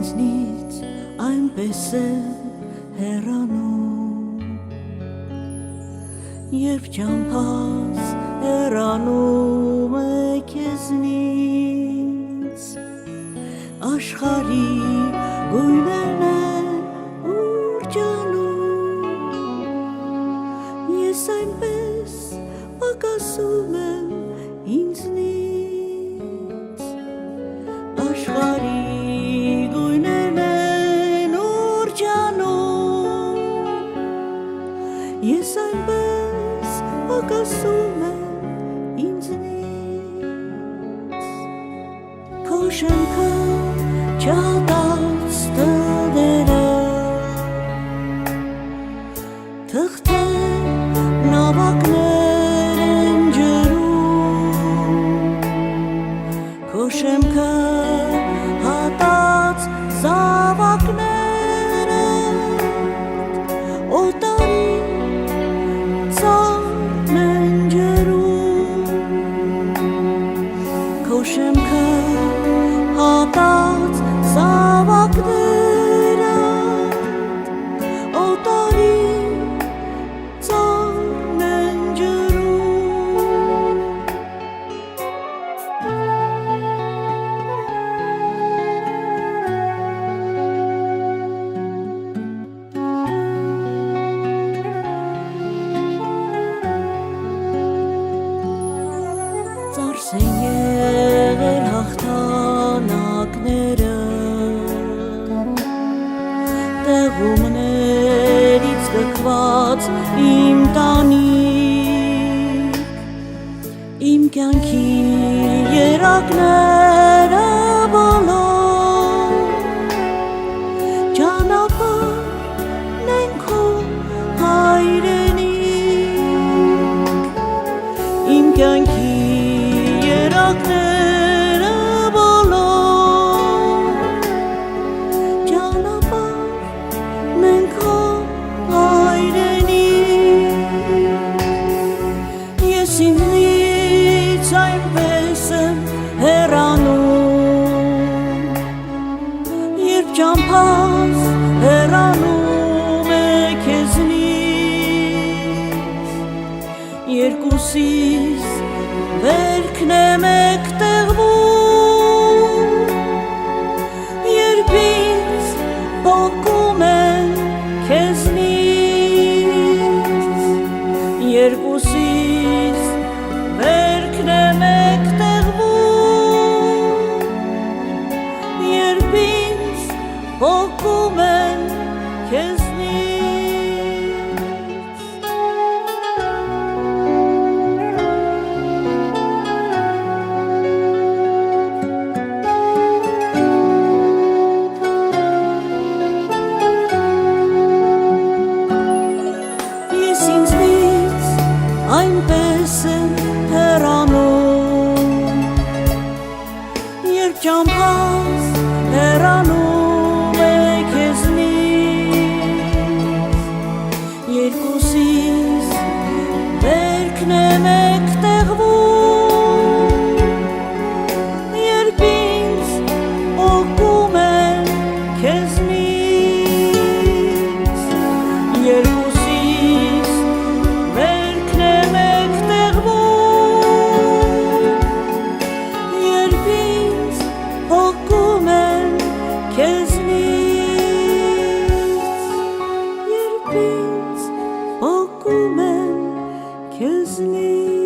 ինձնից այնպես եմ հեռանում, երբ ճամփաս հեռանում է քեզնից, աշխարհի գույներն են ուրջանում, ես այնպես պակասում եմ ինձնից, աշխարհի գույներն են ուրջանում, ես այնպես պակասում եմ ինձնից, քո շենքը չհատած տները, թղթեր նավակներ են ջրում, քո շեմքը հատած զավակները, օտարի ծառն են ջրում, քո շեմքը հատած զավակները, օտարի ծառն են ջրում, ծարս են եղել հաղթանակները, տեղումներից գքված իմ տանիք, իմ կյանքի երակները բոլոր, ճանապարհն են քո հայրենիք, իմ կյանքի երակները բոլոր, ճանապարհն են քո հայրենիք, ես ինձնից այնպես եմ հեռանում, երբ ճամփաս հեռանում է քեզնից, երկուսիս վերքն է մեկտեղվում, երբ ինձ փոկում են քեզնից, երկուսիս վերքն է մեկտեղվում, երբ ինձ փոկում են քեզնից, ես ինձնից այնպես եմ հեռանում, երբ ճամփաս հեռանում է քեզնից, երկուսիս վերքն է մեկտեղվում, երբ ինձ փոկում են քեզնից, երկուսիս վերքն է մեկտեղվում, երբ ինձ փոկում են քեզնից, երբ ինձ փոկում են քեզնից.